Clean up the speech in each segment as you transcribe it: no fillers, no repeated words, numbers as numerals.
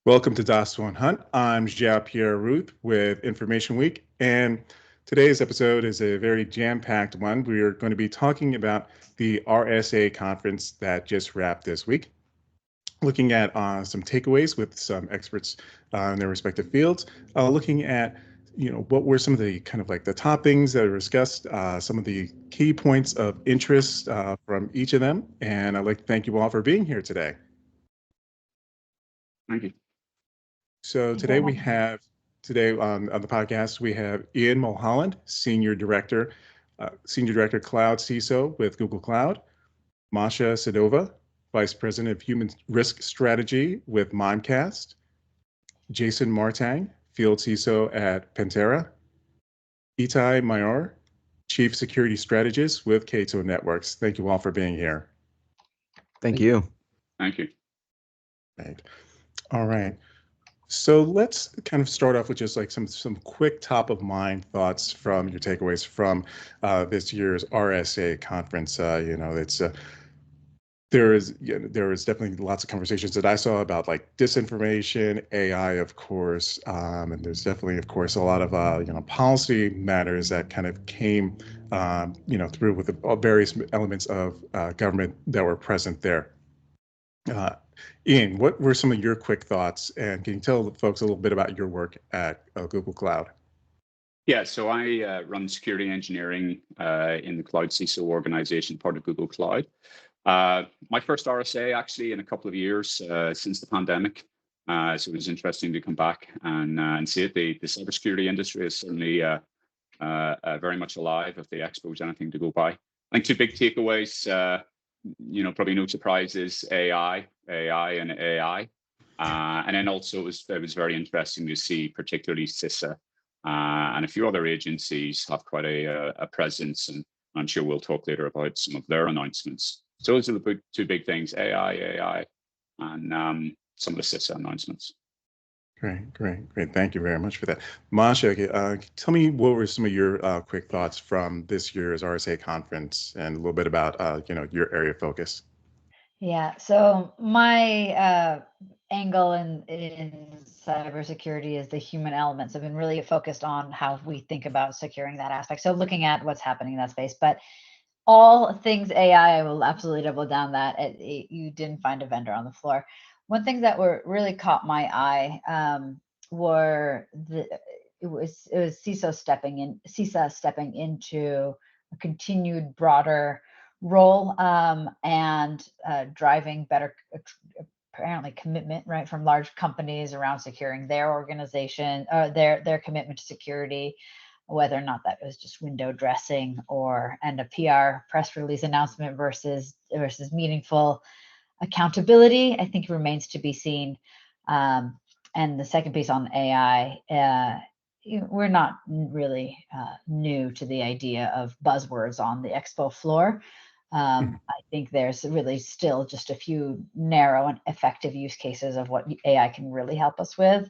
Welcome to Das One Hunt. I'm Joao-Pierre Ruth with InformationWeek, and today's episode is a very jam-packed one. We are going to be talking about the RSA Conference that just wrapped this week, looking at some takeaways with some experts in their respective fields, looking at what were some of the kind of like the top things that were discussed, some of the key points of interest from each of them, and I'd like to thank you all for being here today. Thank you. So today on the podcast, we have Iain Mulholland, Senior Director Cloud CISO with Google Cloud, Masha Sedova, Vice President of Human Risk Strategy with Mimecast, Jason Mar-Tang, Field CISO at Pentera, Etay Maor, Chief Security Strategist with Cato Networks. Thank you all for being here. Thank you. Thank you. Right. All right. So let's kind of start off with just like some quick top of mind thoughts from your takeaways from this year's RSA conference. There is definitely lots of conversations that I saw about like disinformation, AI, of course, and there's definitely, of course, a lot of policy matters that kind of came through with the various elements of government that were present there. Iain, what were some of your quick thoughts, and can you tell folks a little bit about your work at Google Cloud? Yeah, so I run security engineering in the Cloud CISO organization, part of Google Cloud. My first RSA actually in a couple of years since the pandemic. So it was interesting to come back and see it. The cybersecurity industry is certainly very much alive if the expo is anything to go by. I think two big takeaways, probably no surprises, AI. And then also it was very interesting to see particularly CISA and a few other agencies have quite a presence, and I'm sure we'll talk later about some of their announcements. So those are the two big things, AI, and some of the CISA announcements. Great. Thank you very much for that. Masha, tell me what were some of your quick thoughts from this year's RSA conference and a little bit about your area of focus. Yeah, so my angle in cybersecurity is the human elements. I've been really focused on how we think about securing that aspect. So looking at what's happening in that space, but all things AI, I will absolutely double down that. You didn't find a vendor on the floor. One thing that really caught my eye it was CISA stepping into a continued broader role and driving better apparently commitment, right, from large companies around securing their organization, their commitment to security, whether or not that was just window dressing and a PR press release announcement versus meaningful accountability, I think remains to be seen. And the second piece on AI, we're not really new to the idea of buzzwords on the expo floor. I think there's really still just a few narrow and effective use cases of what AI can really help us with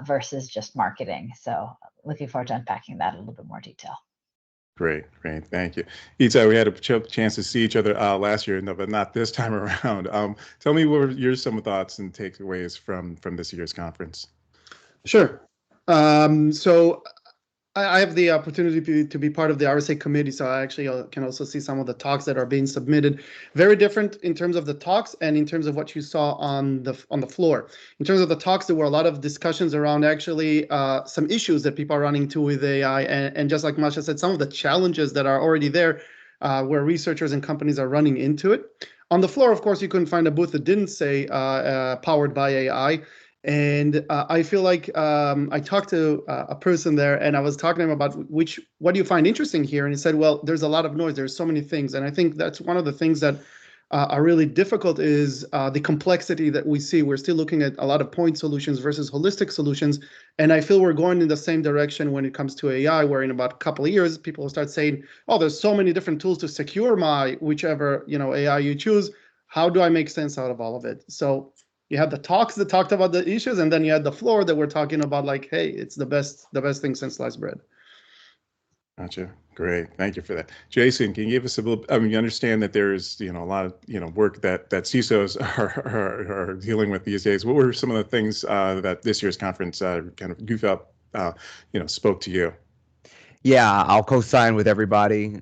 versus just marketing. So looking forward to unpacking that in a little bit more detail. Great. Thank you. Etay, we had a chance to see each other last year, but not this time around. Tell me what were your some thoughts and takeaways from this year's conference? Sure. So I have the opportunity to be part of the RSA committee, so I actually can also see some of the talks that are being submitted. Very different in terms of the talks and in terms of what you saw on the floor. In terms of the talks, there were a lot of discussions around actually some issues that people are running into with AI, and just like Masha said, some of the challenges that are already there where researchers and companies are running into it. On the floor, of course, you couldn't find a booth that didn't say powered by AI. And I feel like I talked to a person there and I was talking to him about what do you find interesting here? And he said, well, there's a lot of noise. There's so many things. And I think that's one of the things that are really difficult is the complexity that we see. We're still looking at a lot of point solutions versus holistic solutions. And I feel we're going in the same direction when it comes to AI, where in about a couple of years, people will start saying, oh, there's so many different tools to secure my whichever AI you choose. How do I make sense out of all of it? So you had the talks that talked about the issues, and then you had the floor that we're talking about like, hey, it's the best thing since sliced bread. Gotcha. Great. Thank you for that. Jason, can you give us a little, I mean, you understand that there's, a lot of, work that CISOs are dealing with these days. What were some of the things that this year's conference kind of you felt, spoke to you? Yeah, I'll co-sign with everybody.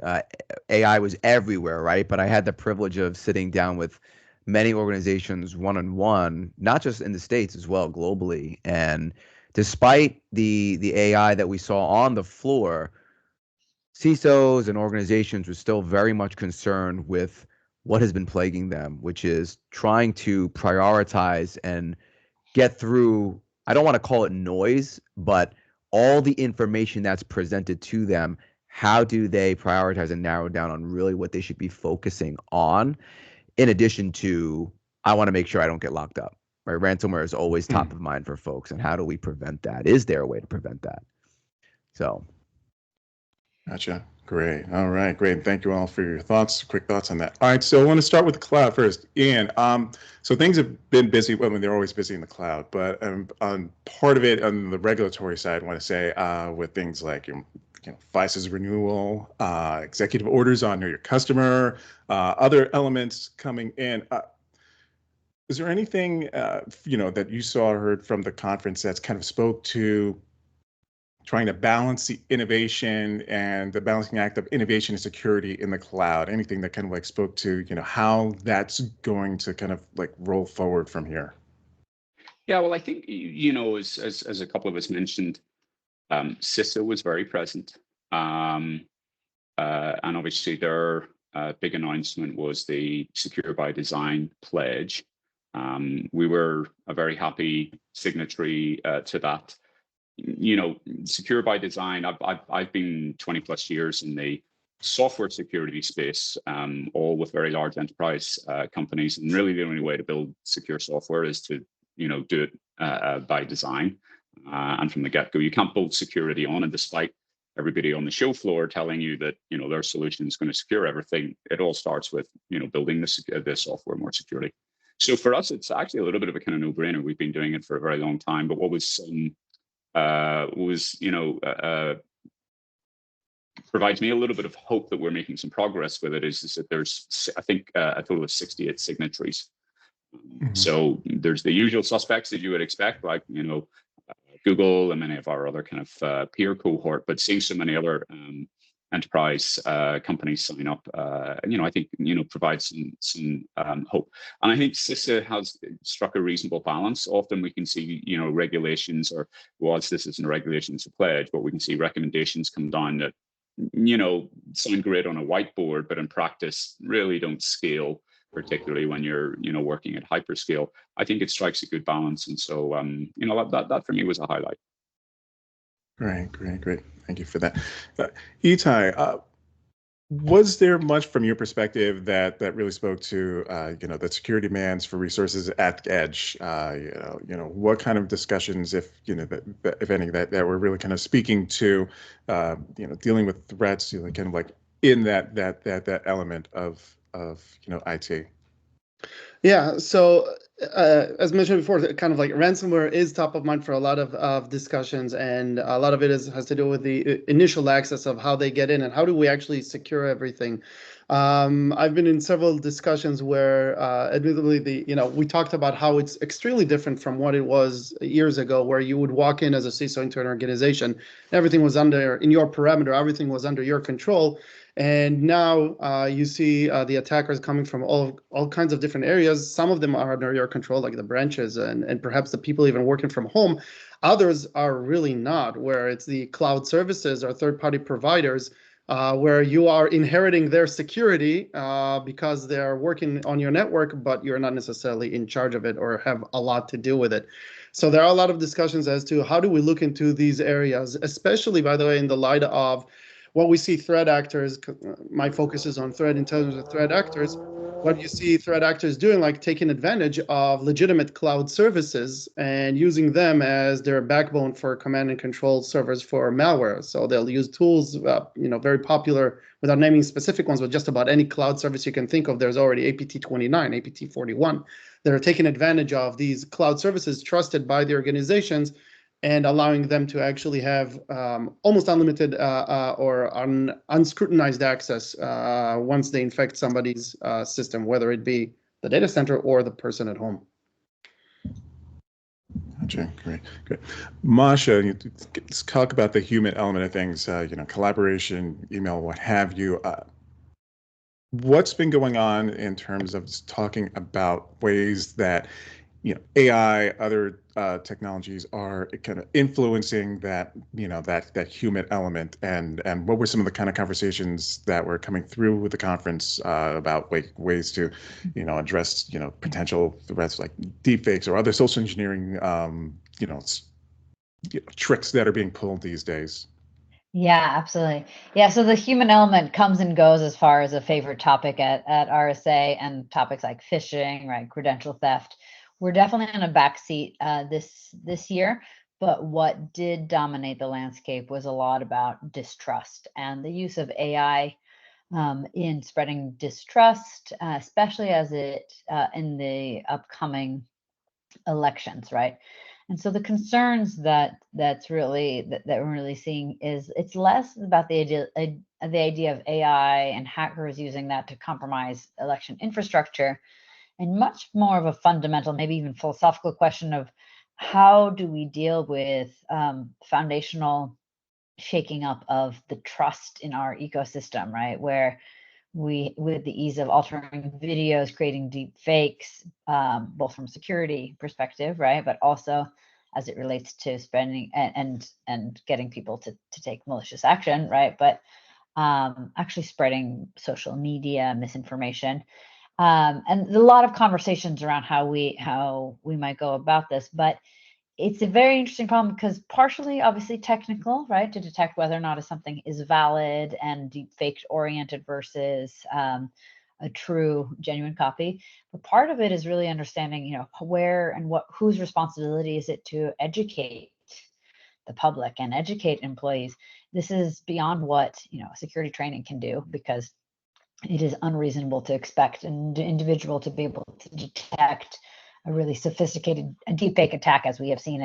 AI was everywhere, right? But I had the privilege of sitting down with many organizations one-on-one, not just in the States as well, globally. And despite the AI that we saw on the floor, CISOs and organizations were still very much concerned with what has been plaguing them, which is trying to prioritize and get through, I don't want to call it noise, but all the information that's presented to them. How do they prioritize and narrow down on really what they should be focusing on? In addition to, I want to make sure I don't get locked up, right? Ransomware is always top of mind for folks. And how do we prevent that? Is there a way to prevent that? So. Gotcha. Great. All right. Great. Thank you all for your thoughts, quick thoughts on that. All right. So I want to start with the cloud first. Iain, so things have been busy. Well, I mean, they're always busy in the cloud, but on part of it on the regulatory side, I want to say with things like FISA's renewal, executive orders on Know Your Customer, other elements coming in. Is there anything, that you saw or heard from the conference that's kind of spoke to trying to balance the innovation and the balancing act of innovation and security in the cloud? Anything that kind of like spoke to, how that's going to kind of like roll forward from here? Yeah, well, I think, as a couple of us mentioned, CISO was very present. And obviously their big announcement was the Secure by Design pledge. We were a very happy signatory to that. Secure by design, I've been 20 plus years in the software security space, all with very large enterprise companies. And really the only way to build secure software is to, do it by design. And from the get-go, you can't build security on. And despite everybody on the show floor telling you that, their solution is going to secure everything, it all starts with, building the software more securely. So for us, it's actually a little bit of a kind of no-brainer. We've been doing it for a very long time. But what was provides me a little bit of hope that we're making some progress with it is that there's, I think, a total of 68 signatories. Mm-hmm. So there's the usual suspects that you would expect, like, Google and many of our other kind of peer cohort, but seeing so many other enterprise companies sign up, I think, provides some hope. And I think CISA has struck a reasonable balance. Often we can see, regulations, or whilst this isn't a regulation, it's a pledge, but we can see recommendations come down that, sound great on a whiteboard, but in practice really don't scale, particularly when you're, working at hyperscale. I think it strikes a good balance. And so, that for me was a highlight. Great. Thank you for that. Etay, was there much from your perspective that really spoke to, the security demands for resources at the edge? What kind of discussions, if any, that were really kind of speaking to, dealing with threats, kind of like in that element of IT? Yeah, so as mentioned before, kind of like ransomware is top of mind for a lot of discussions, and a lot of it has to do with the initial access of how they get in and how do we actually secure everything. I've been in several discussions where, admittedly, we talked about how it's extremely different from what it was years ago, where you would walk in as a CISO into an organization, everything was in your perimeter, everything was under your control. And now you see the attackers coming from all kinds of different areas. Some of them are under your control, like the branches and perhaps the people even working from home. Others are really not, where it's the cloud services or third-party providers, where you are inheriting their security because they're working on your network, but you're not necessarily in charge of it or have a lot to do with it. So there are a lot of discussions as to how do we look into these areas, especially, by the way, in the light of what we see threat actors. My focus is on threat intelligence of threat actors. What you see threat actors doing, like taking advantage of legitimate cloud services and using them as their backbone for command and control servers for malware. So they'll use tools, very popular, without naming specific ones, but just about any cloud service you can think of. There's already APT29, APT41 that are taking advantage of these cloud services trusted by the organizations, and allowing them to actually have almost unlimited or unscrutinized access once they infect somebody's system, whether it be the data center or the person at home. Gotcha. Great. Masha, let's talk about the human element of things, collaboration, email, what have you. What's been going on in terms of talking about ways that AI, other technologies are kind of influencing that, that human element, and what were some of the kind of conversations that were coming through with the conference about ways to, address, potential threats like deepfakes or other social engineering, tricks that are being pulled these days? Yeah, absolutely. Yeah, so the human element comes and goes as far as a favorite topic at RSA, and topics like phishing, right, credential theft. We're definitely in a backseat this year, but what did dominate the landscape was a lot about distrust and the use of AI in spreading distrust, especially as it in the upcoming elections, right? And so the concerns that we're really seeing is it's less about the idea of AI and hackers using that to compromise election infrastructure, and much more of a fundamental, maybe even philosophical question of how do we deal with foundational shaking up of the trust in our ecosystem, right? Where with the ease of altering videos, creating deep fakes, both from security perspective, right, but also as it relates to spending and getting people to take malicious action, right, but actually spreading social media misinformation, and a lot of conversations around how we might go about this. But it's a very interesting problem because partially obviously technical, right, to detect whether or not something is valid and deep fake oriented versus a true genuine copy. But part of it is really understanding, where and whose responsibility is it to educate the public and educate employees. This is beyond what security training can do, because it is unreasonable to expect an individual to be able to detect a really sophisticated deepfake attack, as we have seen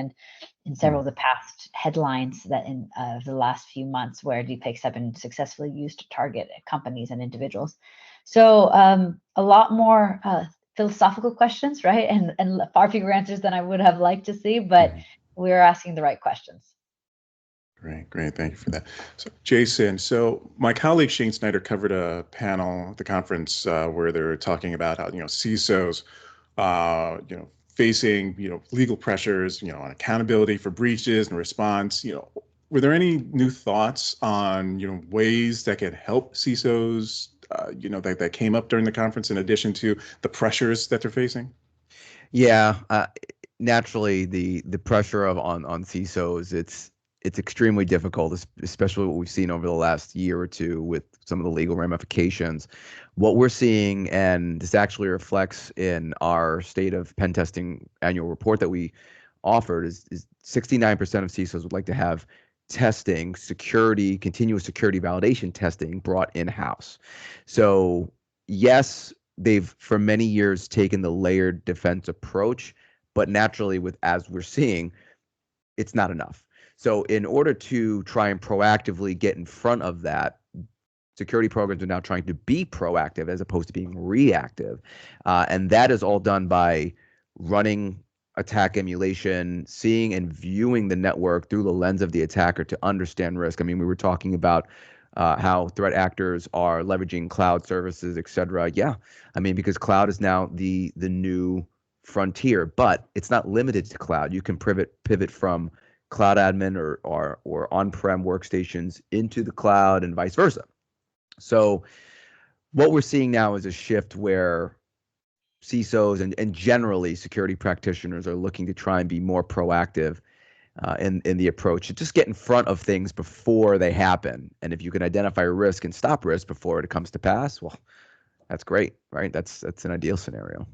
in several of the past headlines that in the last few months, where deepfakes have been successfully used to target companies and individuals. So a lot more philosophical questions, right, and far fewer answers than I would have liked to see, but we're asking the right questions. Great. Thank you for that. So, Jason, my colleague Shane Snyder covered a panel at the conference where they were talking about how CISOs, facing legal pressures, on accountability for breaches and response. Were there any new thoughts on ways that could help CISOs? That came up during the conference in addition to the pressures that they're facing. Yeah, naturally the pressure on CISOs, it's extremely difficult, especially what we've seen over the last year or two with some of the legal ramifications. What we're seeing, and this actually reflects in our state of pen testing annual report that we offered, is 69% of CISOs would like to have testing, continuous security validation testing brought in-house. So yes, they've for many years taken the layered defense approach, but naturally, as we're seeing, it's not enough. So in order to try and proactively get in front of that, security programs are now trying to be proactive as opposed to being reactive. And that is all done by running attack emulation, seeing and viewing the network through the lens of the attacker to understand risk. I mean, we were talking about how threat actors are leveraging cloud services, et cetera. Yeah, I mean, because cloud is now the new frontier, but it's not limited to cloud. You can pivot from cloud admin or on-prem workstations into the cloud and vice versa. So what we're seeing now is a shift where CISOs and generally security practitioners are looking to try and be more proactive in the approach, to just get in front of things before they happen. And if you can identify risk and stop risk before it comes to pass, well, that's great, right? That's an ideal scenario.